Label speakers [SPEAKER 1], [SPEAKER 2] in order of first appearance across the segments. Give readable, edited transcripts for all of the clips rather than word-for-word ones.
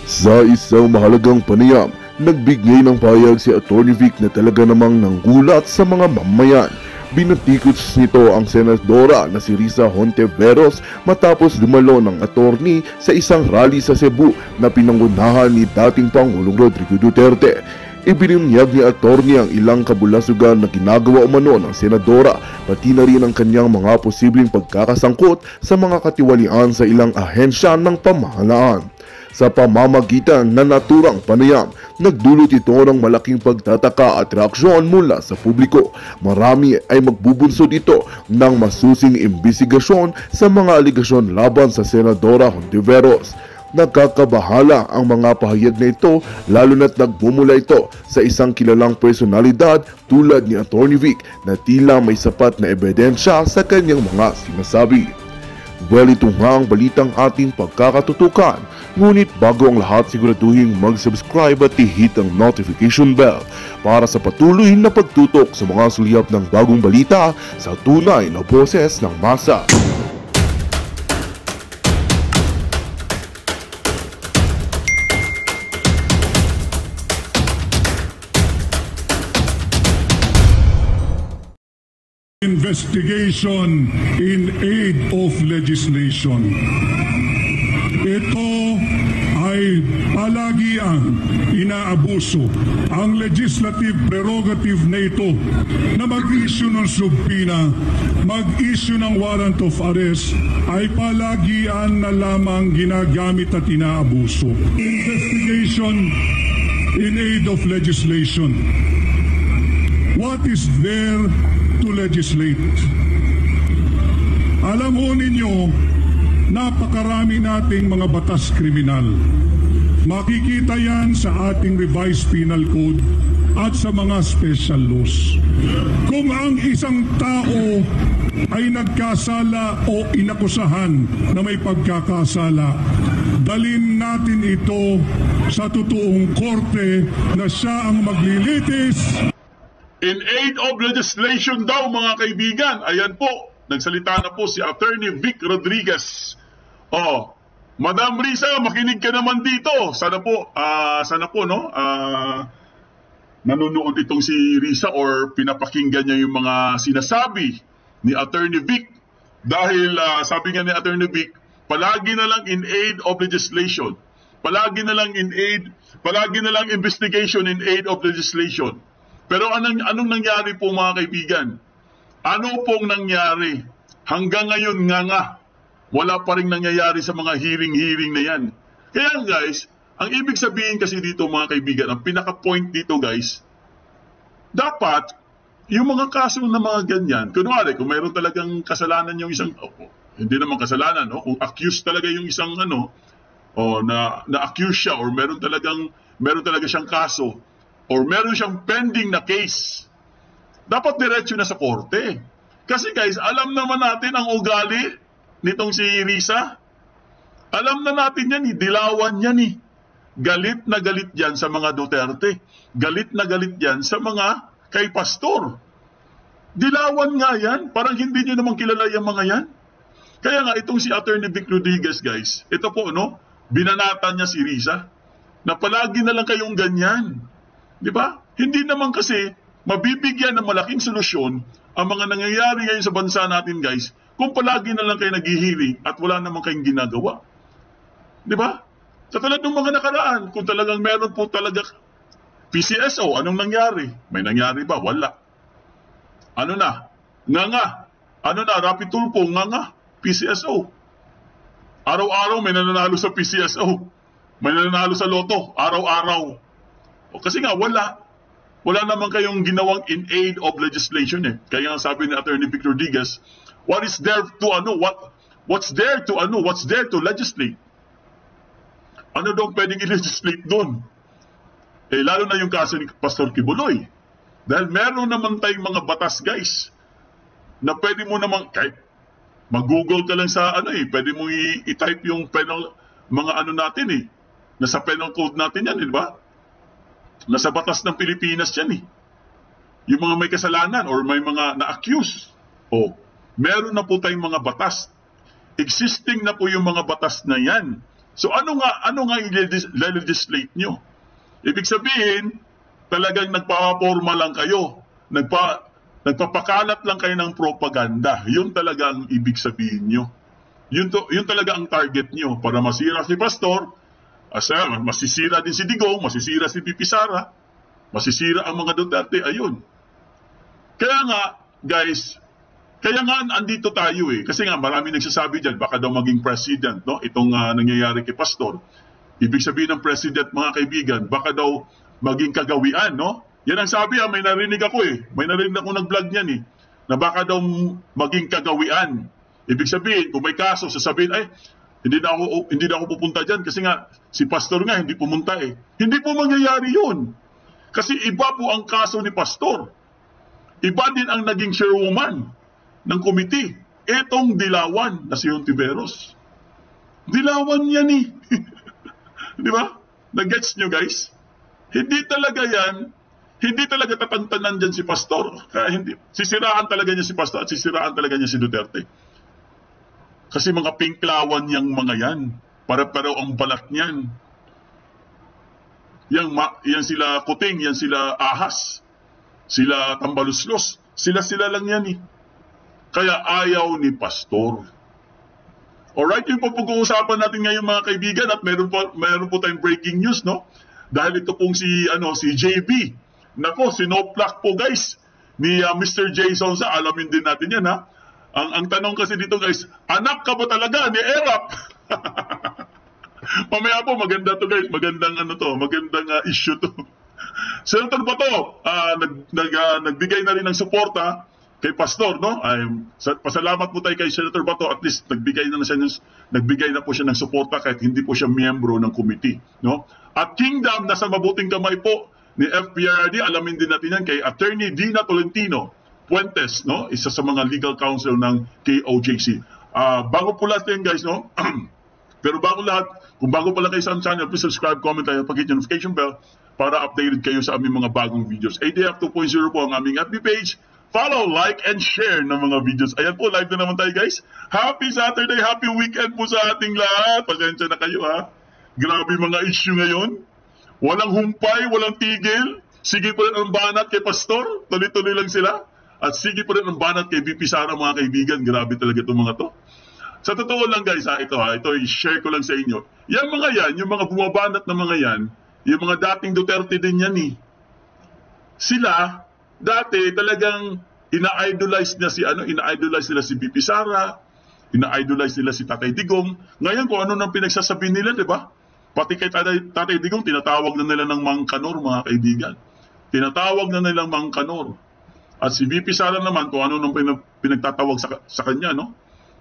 [SPEAKER 1] Sa isang mahalagang panayam, nagbigay ng pahayag si Atty. Vic na talaga namang nanggulat sa mga mamayan. Binatikot nito ang senadora na si Risa Hontiveros matapos dumalo ng attorney sa isang rally sa Cebu na pinangunahan ni dating Pangulong Rodrigo Duterte. Ibinunyag ni attorney ang ilang kabulasugan na ginagawa umano ng senadora, pati na rin ang kanyang mga posibleng pagkakasangkot sa mga katiwalian sa ilang ahensya ng pamahalaan. Sa pamamagitan ng naturang panayam, nagdulot ito ng malaking pagtataka at reaksyon mula sa publiko. Marami ay magbubunsod ito ng masusing imbestigasyon sa mga aligasyon laban sa Senadora Hontiveros. Nagkakabahala ang mga pahayag na ito lalo na't nagbumula ito sa isang kilalang personalidad tulad ni Atty. Vic na tila may sapat na ebidensya sa kanyang mga sinasabi. Well, ito nga ang balitang ating pagkakatutukan. Ngunit bago ang lahat, siguraduhin mag-subscribe at i-hit ang notification bell para sa patuloy na pagtutok sa mga sulyap ng bagong balita sa tunay na boses ng masa.
[SPEAKER 2] Investigation in aid of legislation. Ito ay palagian inaabuso ang legislative prerogative na ito na mag-issue ng subpoena, mag-issue ng warrant of arrest ay palagian na lamang ginagamit at inaabuso. Investigation in aid of legislation. What is there to legislate? Alam ho ninyo, napakarami nating mga batas kriminal. Makikita yan sa ating revised penal code at sa mga special laws. Kung ang isang tao ay nagkasala o inakusahan na may pagkakasala, dalhin natin ito sa totoong korte na siya ang maglilitis.
[SPEAKER 3] In aid of legislation daw mga kaibigan. Ayan po, nagsalita na po si Atty. Vic Rodriguez. Madam Risa, makinig ka naman dito. Sana po nanonood itong si Risa or pinapakinggan niya yung mga sinasabi ni Atty. Vic. Dahil sabi nga ni Atty. Vic, palagi na lang in aid of legislation. Palagi na lang investigation in aid of legislation. Pero anong nangyari po mga kaibigan? Ano pong nangyari? Hanggang ngayon nga, wala pa rin nangyayari sa mga hearing na yan. Kaya guys, ang ibig sabihin kasi dito mga kaibigan, ang pinaka-point dito guys, dapat yung mga kaso na mga ganyan, kunwari kung mayroon talagang kasalanan yung isang, hindi naman kasalanan, kung accused talaga yung isang na-accuse siya or meron talaga siyang kaso, or meron siyang pending na case, dapat diretso na sa korte. Kasi guys, alam naman natin ang ugali nitong si Risa. Alam na natin yan, dilawan yan . Galit na galit yan sa mga Duterte. Galit na galit yan sa mga kay pastor. Dilawan nga yan. Parang hindi nyo naman kilala yung mga yan. Kaya nga, itong si Atty. Vic Rodriguez guys, ito po, binanatan niya si Risa na palagi na lang kayong ganyan. Di ba? Hindi naman kasi mabibigyan ng malaking solusyon ang mga nangyayari ngayon sa bansa natin guys kung palagi na lang kayo naghihiling at wala naman kayong ginagawa. Di ba? Sa tulad ng mga nakaraan, kung talagang meron po talaga PCSO, anong nangyari? May nangyari ba? Wala. Ano na? Nga. Ano na? Rapid Tulpo, nga. PCSO. Araw-araw may nananalo sa PCSO. May nananalo sa loto. Araw-araw. Kasi nga, wala naman kayong ginawang in aid of legislation . Kaya nga sabi ni Atty. Vic Rodriguez, what's there to legislate? Ano daw pwedeng i-legislate doon? Lalo na yung kaso ni Pastor Kibuloy. Dahil meron naman tayong mga batas guys, na pwede mo naman, kahit mag-google ka lang sa pwede mo i-type yung penal, mga natin nasa penal code natin yan, di ba? Nasa batas ng Pilipinas yan . Yung mga may kasalanan or may mga na-accuse. Meron na po tayong mga batas. Existing na po yung mga batas na yan. So ano nga i-legislate nyo? Ibig sabihin, talagang nagpapaporma lang kayo. Nagpapakalat lang kayo ng propaganda. Yun talaga ang ibig sabihin nyo. Yun talaga ang target nyo. Para masira si Pastor, masisira din si Digong, masisira si Pipi Sara, masisira ang mga Duterte. Ayun. Kaya nga, guys, andito tayo eh. Kasi nga marami nagsasabi dyan, baka daw maging president, no? Itong nangyayari kay Pastor. Ibig sabihin ng president, mga kaibigan, baka daw maging kagawian, no? Yan ang sabi, may narinig ako eh. May narinig ako nag-vlog niyan eh. Na baka daw maging kagawian. Ibig sabihin, kung may kaso, sasabihin, ay, hindi na ako pupunta dyan kasi nga, si Pastor nga, hindi pumunta eh. Hindi po mangyayari yun. Kasi iba po ang kaso ni Pastor. Iba din ang naging chairwoman ng committee. Etong dilawan na si Hontiveros. Dilawan yan eh. Di ba? Nag-gets nyo guys? Hindi talaga tatantanan dyan si Pastor. Kaya sisiraan talaga niya si Pastor at sisiraan talaga niya si Duterte. Kasi mga pinklawan yang mga yan. Para-pero ang balat niyan. Yan sila Kuting, yan sila Ahas. Sila Tambaluslos. Sila lang yan eh. Kaya ayaw ni Pastor. Alright, yun po pag-uusapan natin ngayon mga kaibigan at meron po tayong breaking news, no? Dahil ito pong si JB. Nako, sinoplak po guys ni Mr. J. Sonsa. Alamin din natin yan ha. Ang tanong kasi dito guys, anak ka ba talaga ni Erap? Mamaya po, maganda to guys. Magandang issue to. Senator Bato, nagbigay na rin ng suporta kay Pastor, no? Pasalamat po tayo kay Senator Bato, at least nagbigay na po siya ng suporta kahit hindi po siya miyembro ng committee, no? At Kingdom, nasa mabuting kamay po ni FPRD. Alamin din natin yan kay Attorney Dina Tolentino Puentes, no? Isa sa mga legal counsel ng KOJC. Bago po lahat yan guys, no? Pero bago lahat, kung bago pa lang kayo sa channel, please subscribe, comment tayo, pag-hit yung notification bell para updated kayo sa aming mga bagong videos. ADF 2.0 po ang aming FB page. Follow, like, and share ng mga videos. Ayan po, live na naman tayo guys. Happy Saturday, happy weekend po sa ating lahat. Pasensya na kayo ha. Grabe mga issue ngayon. Walang humpay, walang tigil. Sige pa rin ang banat kay Pastor. Tuloy-tuloy lang sila. At sige pa rin ang banat kay VP Sara mga kaibigan. Grabe talaga itong mga to. Sa totoo lang guys ito i-share ko lang sa inyo. Yung mga yan, yung mga bumabanat na mga yan, yung mga dating Duterte din yan eh. Sila, dati talagang ina-idolize nila si VP Sara, ina-idolize nila si Tatay Digong. Ngayon kung ano nang pinagsasabi nila, di ba? Pati kay Tatay Digong, tinatawag na nila ng Mang Kanor, mga kaibigan. Tinatawag na nilang Mang Kanor. At si VP Sara naman, kung ano nang pinagtatawag sa kanya, no?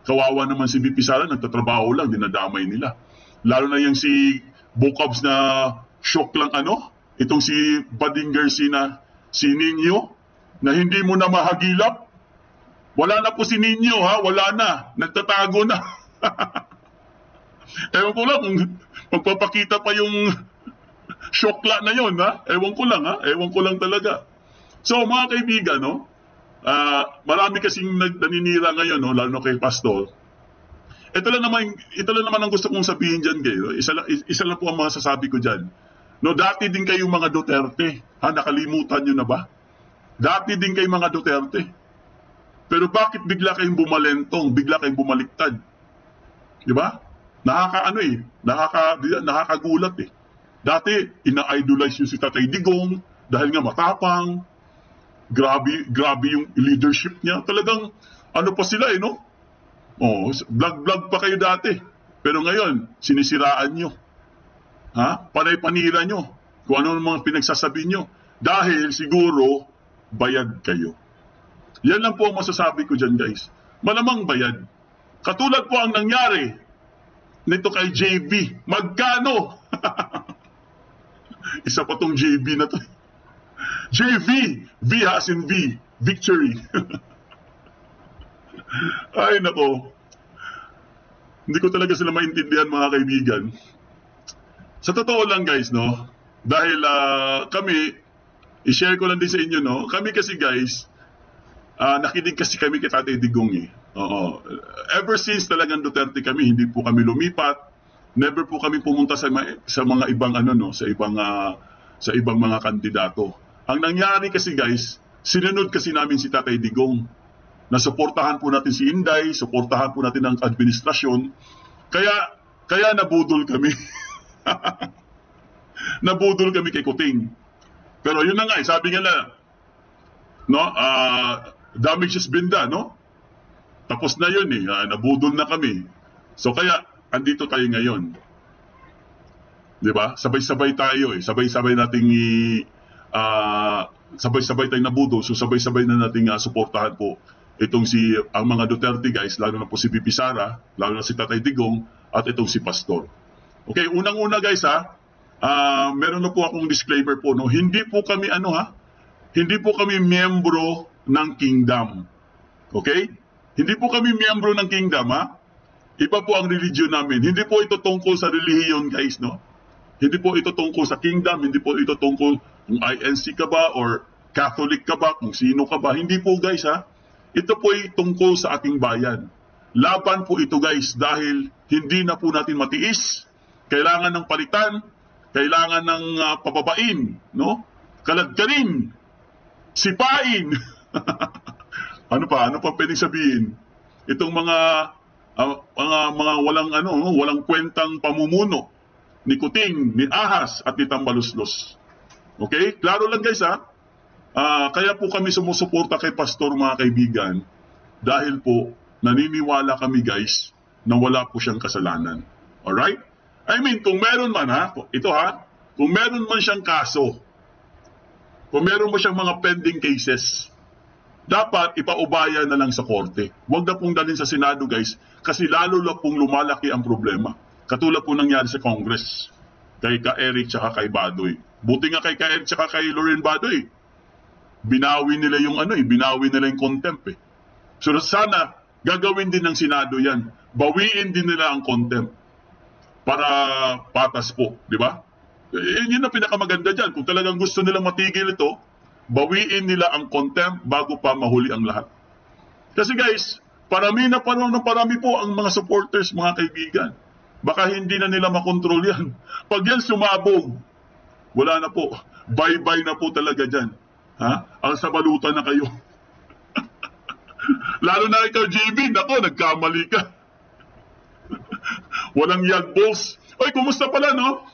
[SPEAKER 3] Kawawa naman si VP Sara, nagtatrabaho lang, dinadamay nila. Lalo na yung si Bocabs na shock lang itong si Badinger si Nino, na hindi mo na mahagilap. Wala na po si Nino ha, wala na, nagtatago na. Ewan ko lang kung magpapakita pa yung shockla na yon ha. Ewan ko lang talaga. So mga kaibigan, no, marami kasing naninira ngayon, no, lalo na kay Pastor. Ito lang naman ang gusto kong sabihin diyan kayo. Isa lang po ang masasabi ko diyan. No, dati din kayo mga Duterte. Nakalimutan niyo na ba? Dati din kayo mga Duterte. Pero bakit bigla kayong bumalentong, bigla kayong bumaliktad? Di ba? Nakakagulat eh. Dati, ina-idolize yung si Tatay Digong dahil nga matapang. Grabe yung leadership niya. Talagang, pa sila no? Vlog pa kayo dati. Pero ngayon, sinisiraan nyo. Panay-panira nyo. Kung ano mga pinagsasabi nyo. Dahil siguro, bayad kayo. Yan lang po ang masasabi ko dyan guys. Malamang bayad. Katulad po ang nangyari nito kay JB. Magkano? Isa pa tong JB na to. JV! V as in V. Victory. Ay nako. Hindi ko talaga sila maintindihan mga kaibigan. Sa totoo lang guys, no? Dahil kami, i-share ko lang din sa inyo, no? Kami kasi guys, nakinig kasi kami kay Tatay Digong eh. Oo. Ever since talagang Duterte kami, hindi po kami lumipat never po kami pumunta sa mga ibang sa ibang mga kandidato. Ang nangyari kasi guys, sinunod kasi namin si Tatay Digong. Nasuportahan po natin si Inday, suportahan po natin ang administrasyon. Kaya nabudol kami. Nabudol kami kay Kuting. Pero yun na nga, sabi nga na, no, damage has been done, no? Tapos na yun nabudol na kami. So kaya, andito tayo ngayon. Di ba? Sabay-sabay tayo sabay-sabay nating sabay-sabay tayong nabudol. So sabay-sabay na nating suportahan po itong ang mga Duterte guys, lalo na po si VP Sara, lalo na si Tatay Digong, at itong si Pastor. Okay, unang-una guys meron na po akong disclaimer po, no? Hindi po kami hindi po kami miyembro ng Kingdom. Okay? Hindi po kami miyembro ng Kingdom, Iba po ang religion namin. Hindi po ito tungkol sa relihiyon guys, no? Hindi po ito tungkol sa Kingdom, hindi po ito tungkol kung INC ka ba or Catholic ka ba, kung sino ka ba. Hindi po guys, Ito po ay tungkol sa ating bayan. Laban po ito guys dahil hindi na po natin matiis. Kailangan ng palitan, kailangan ng pababain, no? Kaladkarin, sipain. Ano pa pwedeng sabihin? Itong mga walang kwentang pamumuno ni Kuting, ni Ahas at ni Tambaluslos. Okay? Klaro lang guys kaya po kami sumusuporta kay Pastor mga kaibigan dahil po naniniwala kami guys na wala po siyang kasalanan. Alright? I mean, kung meron man kung meron man siyang kaso, kung meron mo siyang mga pending cases, dapat ipaubaya na lang sa korte. Huwag na pong dalhin sa Senado guys, kasi lalo lang pong lumalaki ang problema. Katulad po nangyari sa Congress, kay Ka-Eric tsaka kay Badoy. Buti nga kay Ka-Eric tsaka kay Loren Badoy, binawi nila yung binawi nila yung contempt So sana, gagawin din ng Senado yan. Bawiin din nila ang contempt para patas po, di ba? Yun ang pinakamaganda dyan. Kung talagang gusto nilang matigil ito, bawiin nila ang contempt bago pa mahuli ang lahat. Kasi guys, parami po ang mga supporters, mga kaibigan. Baka hindi na nila makontrol yan. Pag yan sumabog, wala na po. Bye-bye na po talaga dyan. Ang sabalutan na kayo. Lalo na ikaw, JB, nagkamali ka. Walang yag, boss. Oy, kumusta pala, no?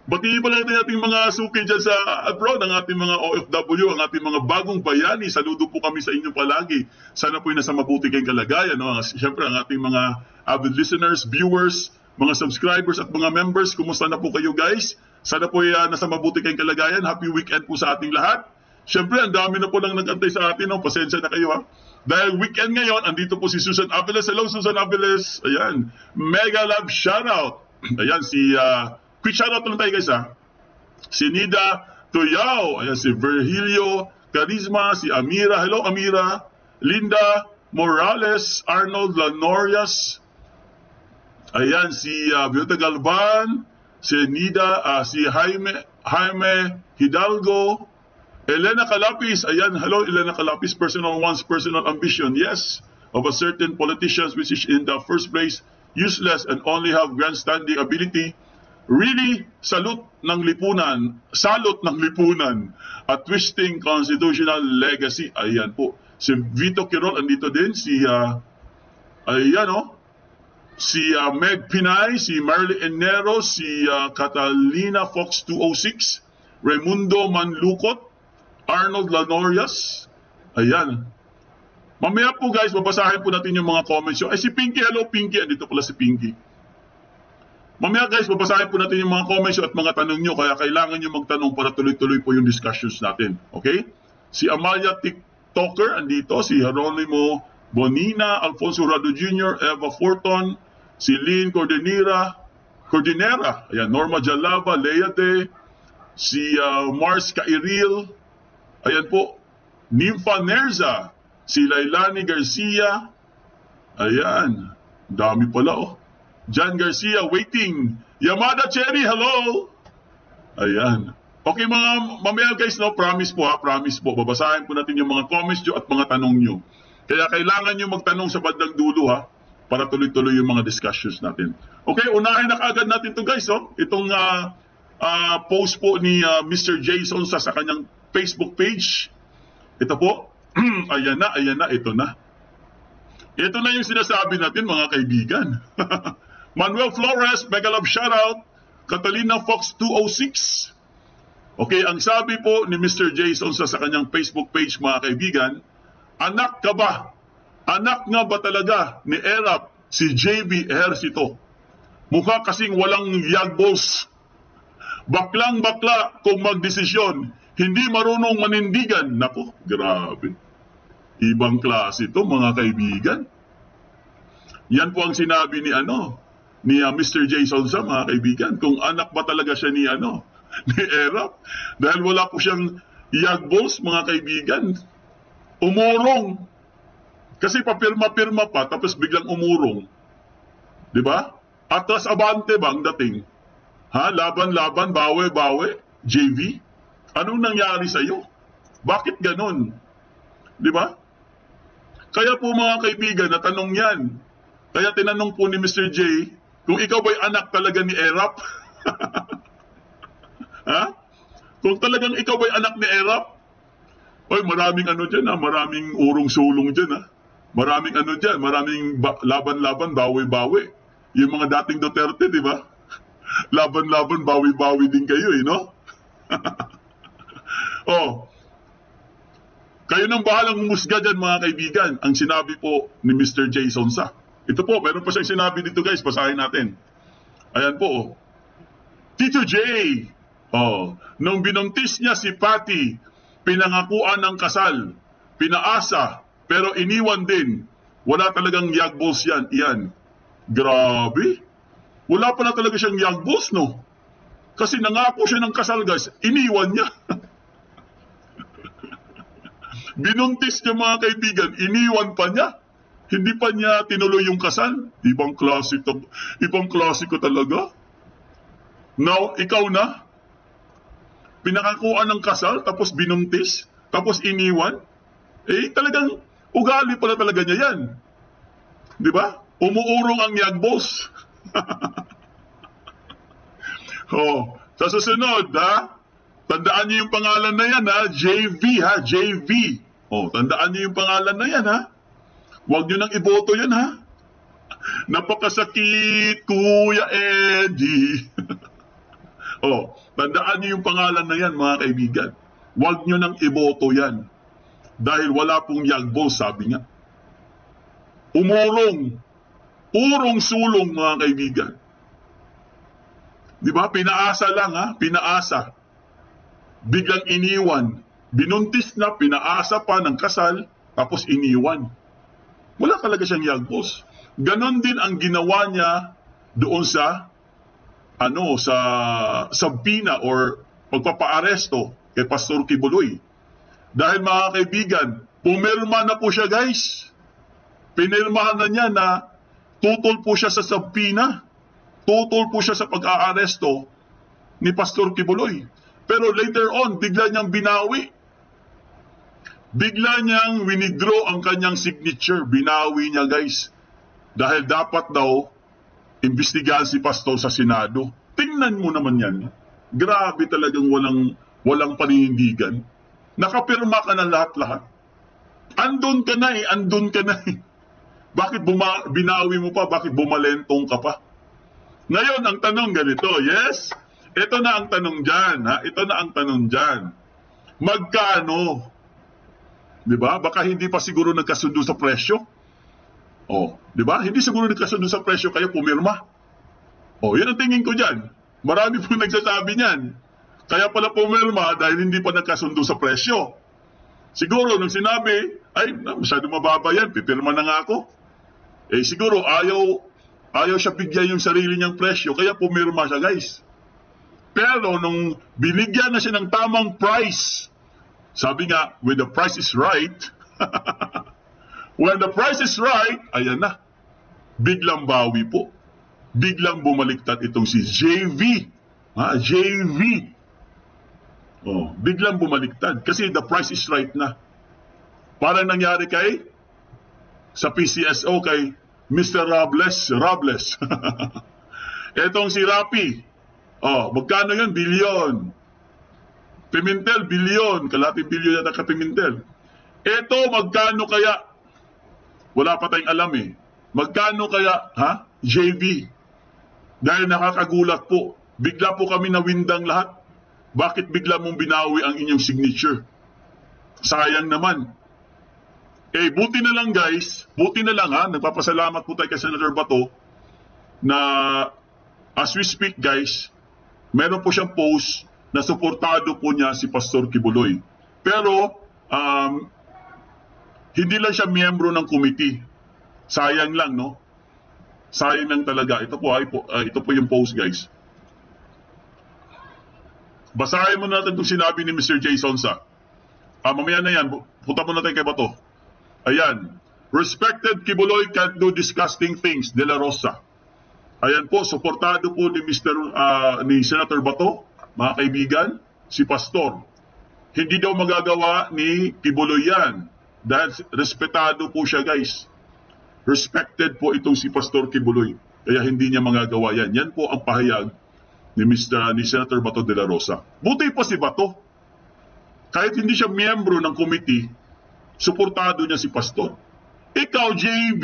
[SPEAKER 3] Batiin pala natin ating mga suki dyan sa abroad, ang ating mga OFW, ang ating mga bagong bayani. Saludo po kami sa inyo palagi. Sana po nasa mabuti kayong kalagayan. No? Siyempre, ang ating mga avid listeners, viewers, mga subscribers at mga members, kumusta na po kayo guys? Sana po nasa mabuti kayong kalagayan. Happy weekend po sa ating lahat. Siyempre, ang dami na po lang nag-antay sa atin. No? Pasensya na kayo Dahil weekend ngayon, andito po si Susan Aviles. Hello, Susan Aviles. Ayan. Mega love shoutout. Ayan, quick shoutout lang tayo guys Si Nida Tuyao. Ayan, si Virgilio Carisma. Si Amira. Hello, Amira. Linda Morales. Arnold Lanorias. Ayan, si Biota Galvan. Si Nida. Si Jaime Hidalgo. Elena Calapis, ayan, hello Elena Calapis, personal ambition, yes, of a certain politicians which is in the first place useless and only have grandstanding ability. Really, salot ng lipunan at twisting constitutional legacy. Ayan po, si Vito Quirol, andito din, si Meg Pinay, si Marley Enero, si Catalina Fox 206, Raimundo Manlukot, Arnold Lanorias. Ayan. Mamaya po guys, babasahin po natin yung mga comments. Si Pinky, hello Pinky. Andito pala si Pinky. Mamaya guys, babasahin po natin yung mga comments at mga tanong nyo. Kaya kailangan nyo magtanong para tuloy-tuloy po yung discussions natin. Okay? Si Amalia TikToker, andito. Si Jeronimo Bonina, Alfonso Rado Jr., Eva Forton, si Lynn Cordinera. Ayan, Norma Jalava, Lea De, si Mars Cairil. Ayan po, Nympha Nerza, si Lailani Garcia, ayan, dami pala Jan Garcia, waiting, Yamada Cherry, hello, ayan. Okay mamaya guys, promise po babasahin po natin yung mga comments nyo at mga tanong nyo. Kaya kailangan nyo magtanong sa bandang dulo para tuloy-tuloy yung mga discussions natin. Okay, unahin na kaagad natin to guys. Itong post po ni Mr. Jason sa kanyang Facebook page. Ito po. Ayan na, ito na. Ito na yung sinasabi natin mga kaibigan. Manuel Flores, mega love shoutout. Catalina Fox 206. Okay, ang sabi po ni Mr. Jason sa kanyang Facebook page mga kaibigan, anak ka ba? Anak nga ba talaga ni Erap si JB Ejercito? Mukha kasing walang yagballs. Baklang bakla kung magdesisyon, hindi marunong manindigan. Nako, grabe. Ibang klase ito mga kaibigan. Yan po ang sinabi ni Mr. Jason sa mga kaibigan, kung anak ba talaga siya ni Erap. Dahil wala po siyang yagballs mga kaibigan. Umurong. Kasi papirma-pirma pa, tapos biglang umurong. Di ba? Atras abante ba ang dating? Ha? Laban-laban, bawe-bawe, JV? Anong nangyari sa'yo? Bakit ganon? Di ba? Kaya po mga kaibigan, natanong yan. Kaya tinanong po ni Mr. J, kung ikaw ba'y anak talaga ni Erap? Ha? Kung talagang ikaw ba'y anak ni Erap? Oy, maraming dyan maraming urong-sulong dyan Maraming dyan, maraming laban-laban, bawi-bawi. Yung mga dating Duterte, di ba? Laban-laban, bawi-bawi din kayo, no? Kayo nang bahalang umusga dyan, mga kaibigan. Ang sinabi po ni Mr. Jason Sa. Ito po, meron pa siyang sinabi dito, guys. Basahin natin. Ayan po, Tito J. Nung binuntis niya si Patty, pinangakuan ng kasal, pinaasa, pero iniwan din. Wala talagang yagballs yan. Iyan. Grabe. Wala pala talaga siyang yagballs, no? Kasi nangako siya ng kasal, guys. Iniwan niya. Binuntis niya, mga kaibigan. Iniwan pa niya. Hindi pa niya tinuloy yung kasal. Ibang klasiko talaga. Now, ikaw na. Pinakakuan ng kasal, tapos binuntis, tapos iniwan. Talagang ugali pala talaga niya yan. Di ba? Umuurong ang yagballs. Sa susunod, tandaan niyo yung pangalan na yan, JV, JV. Tandaan niyo yung pangalan na yan, Huwag niyo nang iboto yan, Napakasakit, Kuya Eddie. Tandaan niyo yung pangalan na yan, mga kaibigan. Huwag niyo nang iboto yan. Dahil wala pong yagballs, sabi nga. Umurong. Urong-sulong, mga kaibigan. Di ba? Pinaasa lang, Pinaasa. Biglang iniwan. Binuntis na, pinaasa pa ng kasal, tapos iniwan. Wala talaga siyang yagballs. Ganon din ang ginawa niya doon sa sabina or pagpapaaresto kay Pastor Kibuloy. Dahil mga kaibigan, pumirma na po siya, guys. Pinirmahan na niya na tutol po siya sa sabina. Tutol po siya sa pag-aaresto ni Pastor Kibuloy. Pero later on, bigla niyang binawi. Bigla niyang winidraw ang kanyang signature. Binawi niya, guys. Dahil dapat daw imbestigahan si Pastor sa Senado. Tingnan mo naman yan. Grabe talagang walang paninindigan. Nakapirma ka na lahat-lahat. Andun ka na eh. Bakit binawi mo pa? Bakit bumalentong ka pa? Ngayon, ang tanong ganito, yes? Ito na ang tanong dyan, Ito na ang tanong dyan. Magkano? Diba? Baka hindi pa siguro nagkasundo sa presyo. Diba? Hindi siguro nagkasundo sa presyo, kaya pumirma. Yan ang tingin ko dyan. Marami po nagsasabi niyan. Kaya pala pumirma dahil hindi pa nagkasundo sa presyo. Siguro nung sinabi, masyado mababa yan, pipirma na nga ako. Siguro ayaw siya bigyan yung sarili niyang presyo, kaya pumirma siya, guys. Pero nung binigyan na siya ng tamang price, sabi nga, when the price is right, when the price is right, ayan na, biglang bawi po. Biglang bumaliktad itong si JV. JV. Biglang bumaliktad kasi the price is right na. Parang nangyari sa PCSO kay Mr. Robles. Etong si Rapi, magkano yun? Bilyon. Pimentel, bilyon. Kalating bilyon yata ka Pimentel. Eto, magkano kaya? Wala pa tayong alam eh. Magkano kaya, JV? Dahil nakakagulat po. Bigla po kami nawindang lahat. Bakit bigla mong binawi ang inyong signature? Sayang naman. Buti na lang guys. Buti na lang Nagpapasalamat po tayo kay Senator Bato na as we speak guys, meron po siyang post na suportado po niya si Pastor Kibuloy. Pero, hindi lang siya miyembro ng committee. Sayang lang, no? Sayang lang talaga. Ito po yung post guys. Basahin mo natin itong sinabi ni Mr. J. Sonsa. Mamaya na yan, punta mo natin kay Bato. Ayan. Respected Kibuloy can't do disgusting things, De La Rosa. Ayan po, suportado po ni Senator Bato, mga kaibigan, si Pastor. Hindi daw magagawa ni Kibuloy yan. Dahil respetado po siya guys. Respected po itong si Pastor Kibuloy. Kaya hindi niya magagawa yan. Yan po ang pahayag ni Senator Bato de la Rosa. Buti pa si Bato. Kahit hindi siya miyembro ng committee, suportado niya si Pastor. Ikaw, JB,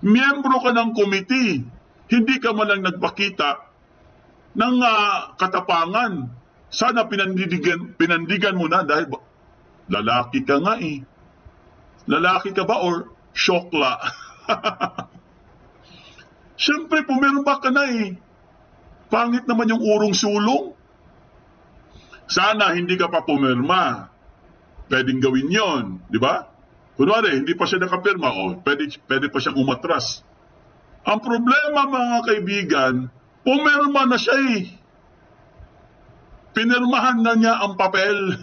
[SPEAKER 3] miyembro ka ng committee. Hindi ka man lang nagpakita ng katapangan. Sana pinandigan mo na dahil lalaki ka nga eh. Lalaki ka ba or syokla? Siyempre, pumirma ka na eh. Pangit naman yung urong sulong. Sana hindi ka pa pumirma. Pwedeng gawin yon, di ba? Kunwari, hindi pa siya nakapirma, pwede pa siyang umatras. Ang problema mga kaibigan, pumirma na siya eh. Pinirmahan na niya ang papel.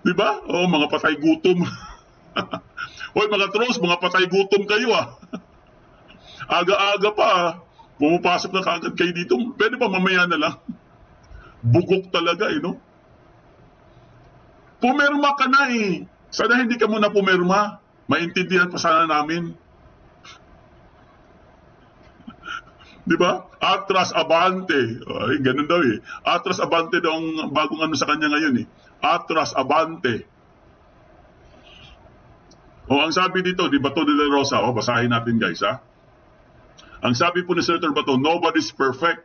[SPEAKER 3] Di ba? Mga patay gutom. Hoy mga trolls, mga patay gutom kayo Aga-aga pa pumapasok na kagad kayo dito. Pwede pa mamaya na lang. Bugok talaga no? Pumirma ka na eh. Sana hindi ka muna pumirma. Maintindihan pa sana namin. Di ba? Atras Abante. Ay, ganun daw eh. Atras Abante daw ang bagong sa kanya ngayon eh. Atras Abante. Ang sabi dito, di Bato de la Rosa, basahin natin guys Ang sabi po ni Senator Bato, nobody's perfect.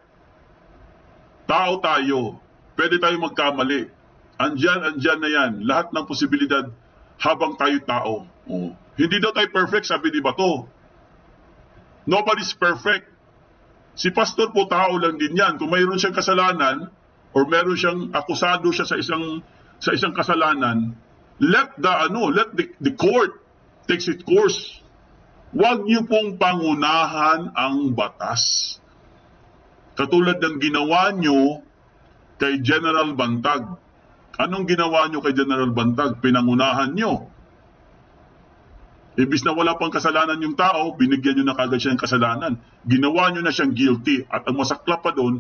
[SPEAKER 3] Tao tayo. Pwede tayo magkamali. Andyan na yan. Lahat ng posibilidad habang tayo tao. Hindi daw tayo perfect, sabi ni Bato. Nobody's perfect. Si Pastor po tao lang din yan. Kung mayroon siyang kasalanan or mayroon siyang akusado siya sa isang kasalanan, let the court takes its course. Huwag niyo pong pangunahan ang batas. Katulad ng ginawa niyo kay General Bantag. Anong ginawa niyo kay General Bantag? Pinangunahan niyo. Ibis na wala pang kasalanan yung tao, binigyan niyo na kagad siya ng kasalanan. Ginawa niyo na siyang guilty. At ang masaklap pa doon,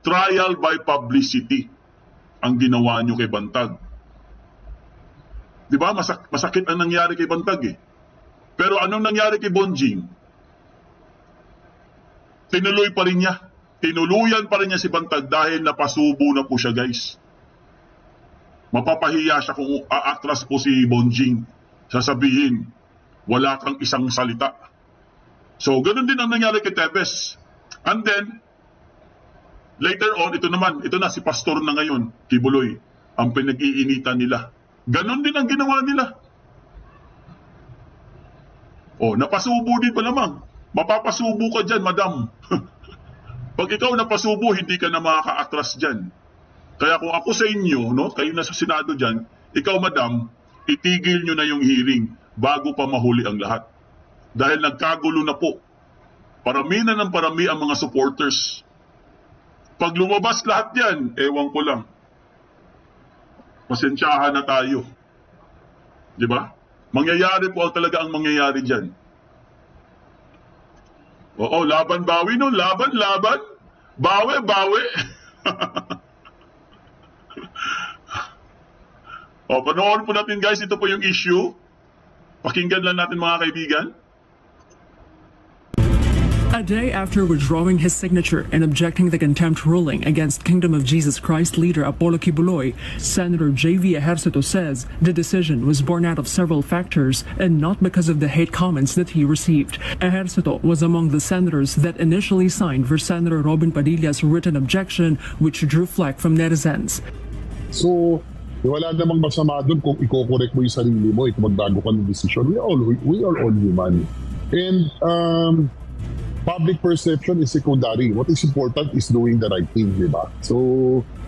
[SPEAKER 3] trial by publicity ang ginawa niyo kay Bantag. Di ba? Masakit ang nangyari kay Bantag eh. Pero anong nangyari kay Bonjing? Tinuloy pa rin niya. Tinuluyan pa rin niya si Bantag dahil napasubo na po siya guys. Mapapahiya siya kung aatras po si Bonjing. Sasabihin, wala kang isang salita. So, ganun din ang nangyari kay Tevez. And then, later on, ito na si Pastor na ngayon, Kibuloy, ang pinag-iinitan nila. Ganun din ang ginawa nila. Napasubo din pa naman. Mapapasubo ka dyan, madam. Pag ikaw napasubo, hindi ka na makaka-atras dyan. Kaya kung ako sa inyo, kayo na sa Senado dyan, ikaw, madam, itigil nyo na yung hearing bago pa mahuli ang lahat. Dahil nagkagulo na po. Parami na ng parami ang mga supporters. Pag lumabas lahat yan, ewan ko lang. Pasensyahan na tayo. Di ba? Mangyayari po talaga ang mangyayari dyan. Laban bawi no? Laban. Bawi. Panoorin po natin guys, ito po yung issue. Pakinggan lang natin mga kaibigan.
[SPEAKER 4] A day after withdrawing his signature and objecting the contempt ruling against Kingdom of Jesus Christ leader Apollo Kibuloy, Senator J.V. Ejercito says the decision was born out of several factors and not because of the hate comments that he received. Ejercito was among the senators that initially signed for Senator Robin Padilla's written objection, which drew flack from netizens.
[SPEAKER 5] So, wala namang masama doon kung i-correct mo yung sarili mo, kung magbago ka ng decision. We are all human. And public perception is secondary. What is important is doing the right thing, di ba? So,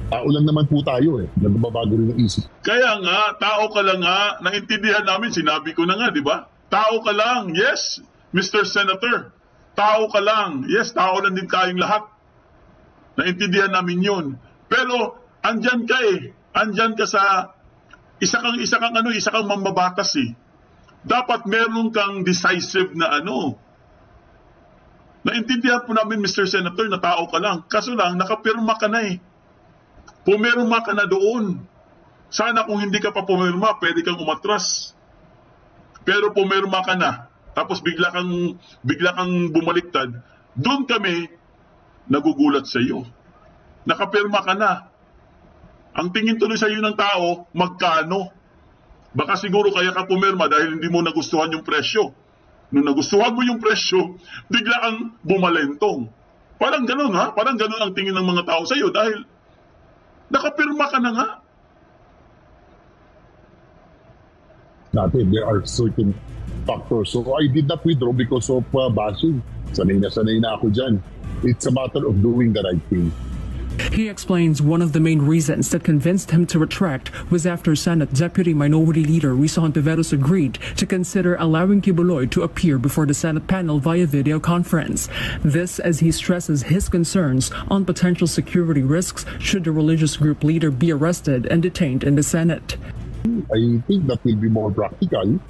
[SPEAKER 5] tao lang naman po tayo nagbabago rin ang isip.
[SPEAKER 3] Kaya nga, tao ka lang nga, naintindihan namin, sinabi ko na nga, di ba? Tao ka lang, yes, Mr. Senator. Tao ka lang, yes, tao lang din tayong lahat. Naintindihan namin yun. Pero, andyan ka andyan ka sa, isa kang mambabatas Dapat meron kang decisive na Naintindihan po namin, Mr. Senator, na tao ka lang. Kaso lang, nakapirma ka na Pumirma ka na doon. Sana kung hindi ka pa pumirma, pwede kang umatras. Pero pumirma ka na. Tapos bigla kang bumaliktad. Doon kami nagugulat sa iyo. Nakapirma ka na. Ang tingin tuloy sa iyo ng tao, magkano? Baka siguro kaya ka pumirma dahil hindi mo nagustuhan yung presyo. Nung nagustuhan mo yung presyo, bigla kang bumalentong. Parang ganun Parang ganun ang tingin ng mga tao sa iyo dahil nakapirma ka na nga.
[SPEAKER 5] Natin, there are certain factors. So I did not withdraw because of bashing. Sanay na ako dyan. It's a matter of doing the right thing.
[SPEAKER 4] He explains one of the main reasons that convinced him to retract was after Senate Deputy Minority Leader Risa Hontiveros agreed to consider allowing Kibuloy to appear before the Senate panel via video conference. This as he stresses his concerns on potential security risks should the religious group leader be arrested and detained in the Senate.
[SPEAKER 5] I think that will be more practical.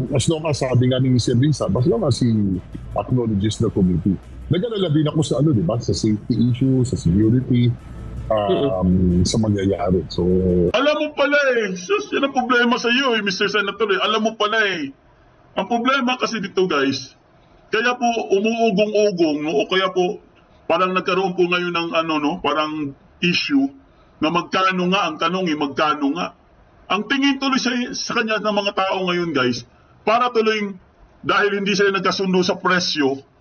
[SPEAKER 5] As long as sabi nga ni Sir Risa, as long as he acknowledges the committee. Nag-alala din ako sa di ba? Sa safety issue, sa security, sa mangyayari. So,
[SPEAKER 3] alam mo pala sus, yan ang problema sa iyo Mr. Senator Alam mo pala Ang problema kasi dito guys, kaya po umuugong-ugong, o kaya po parang nagkaroon po ngayon ng parang issue na magkano nga, ang tanong magkano nga. Ang tingin tuloy sa kanya ng mga tao ngayon guys, para tuloy dahil hindi sila nagkasundo sa presyo,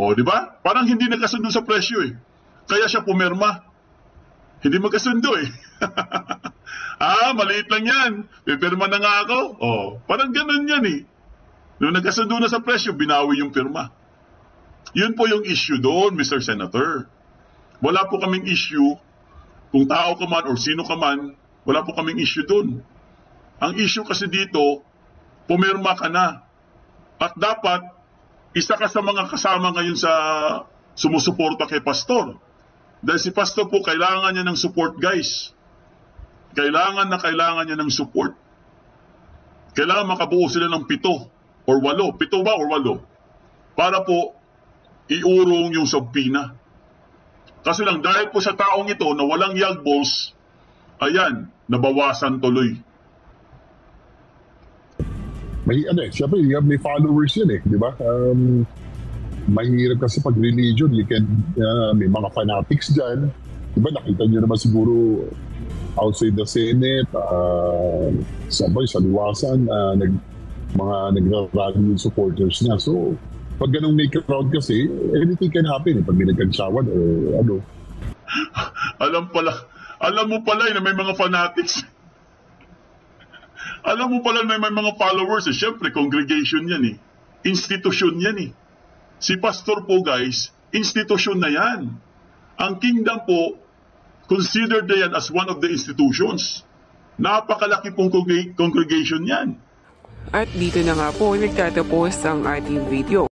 [SPEAKER 3] di ba? Parang hindi nagkasundo sa presyo Kaya siya pumirma. Hindi magkasundo maliit lang yan. Pipirma na nga ako. Parang ganun yan Nung nagkasundo na sa presyo, binawi yung pirma. Yun po yung issue doon, Mr. Senator. Wala po kaming issue kung tao ka man or sino ka man, wala po kaming issue doon. Ang issue kasi dito, pumirma ka na. At dapat, isa ka sa mga kasama ngayon sa sumusuporta kay Pastor. Dahil si Pastor po, kailangan niya ng support, guys. Kailangan niya ng support. Kailangan makabuo sila ng 7 or 8. 7 ba or 8? Para po, iurong yung subpina. Kasi lang, dahil po sa taong ito na walang yagballs, ayan, nabawasan tuloy.
[SPEAKER 5] Siyempre, may followers yan di ba? Mahirap kasi pag religion, may mga fanatics dyan. Di ba, nakita nyo naman siguro outside the Senate, sa liwasan, mga nagrarally yung supporters niya. So, pag ganung may crowd kasi, anything can happen. Pag may nagkagsawan o
[SPEAKER 3] Alam mo pala na may mga fanatics. Alam mo pala na may mga followers. Siyempre, congregation yan Institusyon yan Si Pastor po guys, institusyon na yan. Ang kingdom po, considered na yan as one of the institutions. Napakalaki pong congregation yan.
[SPEAKER 6] At dito na nga po nagtatapos ang ating video.